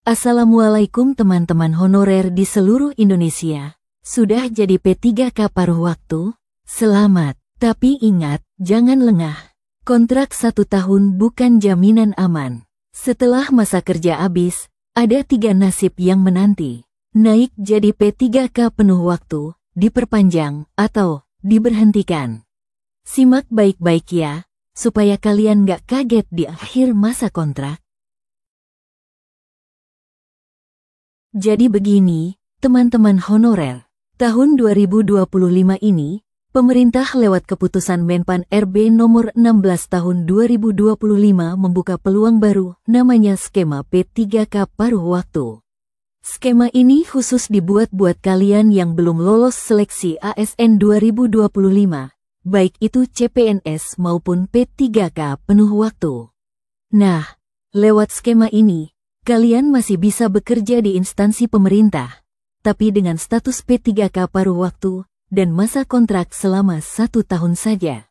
Assalamualaikum teman-teman honorer di seluruh Indonesia. Sudah jadi P3K paruh waktu? Selamat. Tapi ingat, jangan lengah. Kontrak 1 tahun bukan jaminan aman. Setelah masa kerja habis, ada 3 nasib yang menanti. Naik jadi P3K penuh waktu, diperpanjang, atau diberhentikan. Simak baik-baik ya, supaya kalian gak kaget di akhir masa kontrak. Jadi begini, teman-teman honorer. Tahun 2025 ini, pemerintah lewat keputusan Menpan RB nomor 16 tahun 2025 membuka peluang baru, namanya skema P3K paruh waktu. Skema ini khusus dibuat buat kalian yang belum lolos seleksi ASN 2025, baik itu CPNS maupun P3K penuh waktu. Nah, lewat skema ini, kalian masih bisa bekerja di instansi pemerintah, tapi dengan status P3K paruh waktu dan masa kontrak selama 1 tahun saja.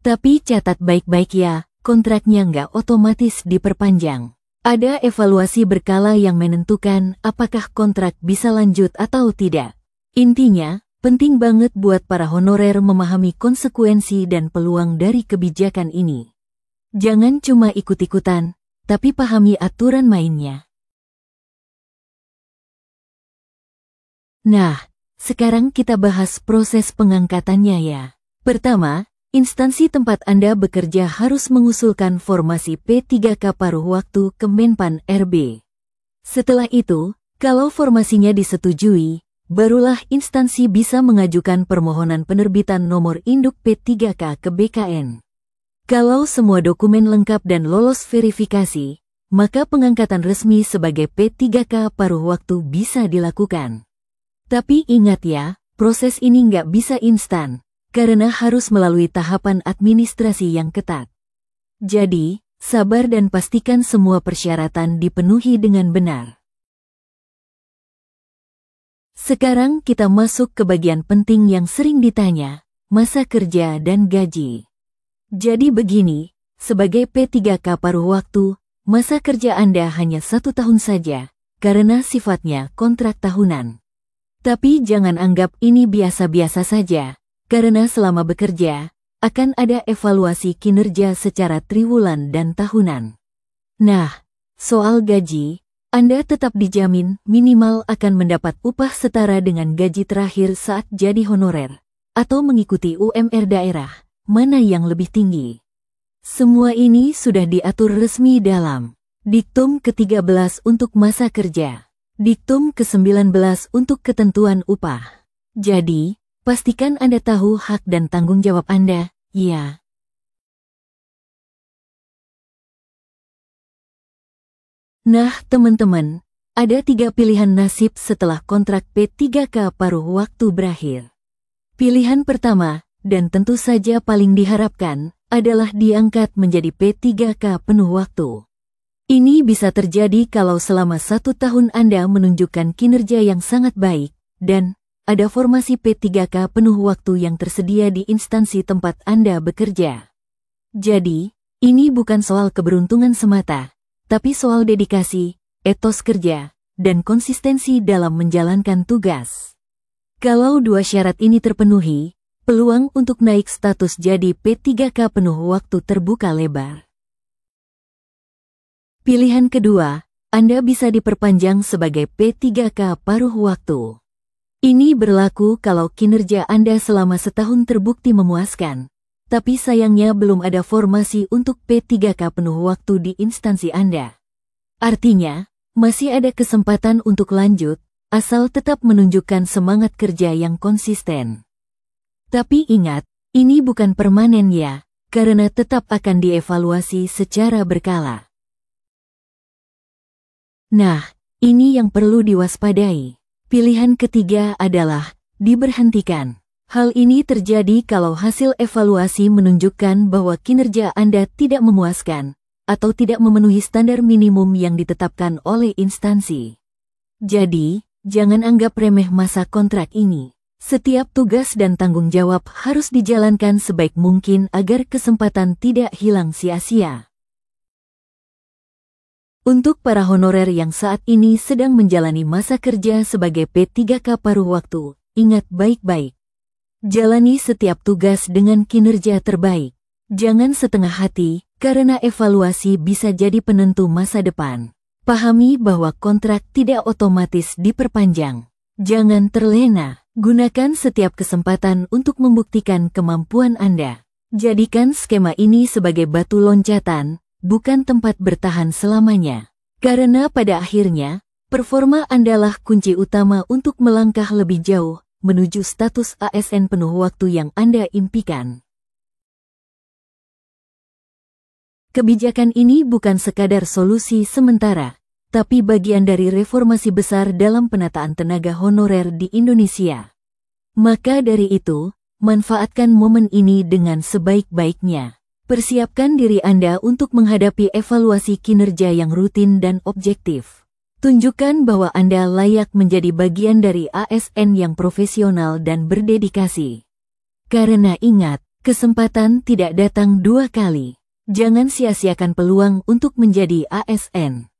Tapi catat baik-baik ya, kontraknya nggak otomatis diperpanjang. Ada evaluasi berkala yang menentukan apakah kontrak bisa lanjut atau tidak. Intinya, penting banget buat para honorer memahami konsekuensi dan peluang dari kebijakan ini. Jangan cuma ikut-ikutan, tapi pahami aturan mainnya. Nah, sekarang kita bahas proses pengangkatannya ya. Pertama, instansi tempat Anda bekerja harus mengusulkan formasi P3K paruh waktu ke Menpan RB. Setelah itu, kalau formasinya disetujui, barulah instansi bisa mengajukan permohonan penerbitan nomor induk P3K ke BKN. Kalau semua dokumen lengkap dan lolos verifikasi, maka pengangkatan resmi sebagai P3K paruh waktu bisa dilakukan. Tapi ingat ya, proses ini nggak bisa instan, karena harus melalui tahapan administrasi yang ketat. Jadi, sabar dan pastikan semua persyaratan dipenuhi dengan benar. Sekarang kita masuk ke bagian penting yang sering ditanya, masa kerja dan gaji. Jadi begini, sebagai P3K paruh waktu, masa kerja Anda hanya 1 tahun saja, karena sifatnya kontrak tahunan. Tapi jangan anggap ini biasa-biasa saja, karena selama bekerja, akan ada evaluasi kinerja secara triwulan dan tahunan. Nah, soal gaji, Anda tetap dijamin minimal akan mendapat upah setara dengan gaji terakhir saat jadi honorer, atau mengikuti UMR daerah, mana yang lebih tinggi. Semua ini sudah diatur resmi dalam Diktum ke-13 untuk masa kerja, Diktum ke-19 untuk ketentuan upah. Jadi, pastikan Anda tahu hak dan tanggung jawab Anda, ya. Nah, teman-teman, ada 3 pilihan nasib setelah kontrak P3K paruh waktu berakhir. Pilihan pertama, dan tentu saja paling diharapkan, adalah diangkat menjadi P3K penuh waktu. Ini bisa terjadi kalau selama 1 tahun Anda menunjukkan kinerja yang sangat baik, dan ada formasi P3K penuh waktu yang tersedia di instansi tempat Anda bekerja. Jadi, ini bukan soal keberuntungan semata, tapi soal dedikasi, etos kerja, dan konsistensi dalam menjalankan tugas. Kalau 2 syarat ini terpenuhi, peluang untuk naik status jadi P3K penuh waktu terbuka lebar. Pilihan kedua, Anda bisa diperpanjang sebagai P3K paruh waktu. Ini berlaku kalau kinerja Anda selama setahun terbukti memuaskan, tapi sayangnya belum ada formasi untuk P3K penuh waktu di instansi Anda. Artinya, masih ada kesempatan untuk lanjut, asal tetap menunjukkan semangat kerja yang konsisten. Tapi ingat, ini bukan permanen ya, karena tetap akan dievaluasi secara berkala. Nah, ini yang perlu diwaspadai. Pilihan ketiga adalah diberhentikan. Hal ini terjadi kalau hasil evaluasi menunjukkan bahwa kinerja Anda tidak memuaskan, atau tidak memenuhi standar minimum yang ditetapkan oleh instansi. Jadi, jangan anggap remeh masa kontrak ini. Setiap tugas dan tanggung jawab harus dijalankan sebaik mungkin agar kesempatan tidak hilang sia-sia. Untuk para honorer yang saat ini sedang menjalani masa kerja sebagai P3K paruh waktu, ingat baik-baik. Jalani setiap tugas dengan kinerja terbaik. Jangan setengah hati, karena evaluasi bisa jadi penentu masa depan. Pahami bahwa kontrak tidak otomatis diperpanjang. Jangan terlena. Gunakan setiap kesempatan untuk membuktikan kemampuan Anda. Jadikan skema ini sebagai batu loncatan, bukan tempat bertahan selamanya. Karena pada akhirnya, performa Anda lah kunci utama untuk melangkah lebih jauh menuju status ASN penuh waktu yang Anda impikan. Kebijakan ini bukan sekadar solusi sementara, tapi bagian dari reformasi besar dalam penataan tenaga honorer di Indonesia. Maka dari itu, manfaatkan momen ini dengan sebaik-baiknya. Persiapkan diri Anda untuk menghadapi evaluasi kinerja yang rutin dan objektif. Tunjukkan bahwa Anda layak menjadi bagian dari ASN yang profesional dan berdedikasi. Karena ingat, kesempatan tidak datang dua kali. Jangan sia-siakan peluang untuk menjadi ASN.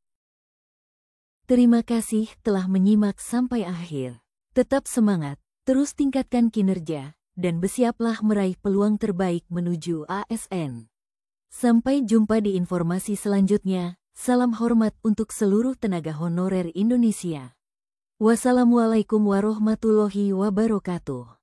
Terima kasih telah menyimak sampai akhir. Tetap semangat, terus tingkatkan kinerja, dan bersiaplah meraih peluang terbaik menuju ASN. Sampai jumpa di informasi selanjutnya. Salam hormat untuk seluruh tenaga honorer Indonesia. Wassalamualaikum warahmatullahi wabarakatuh.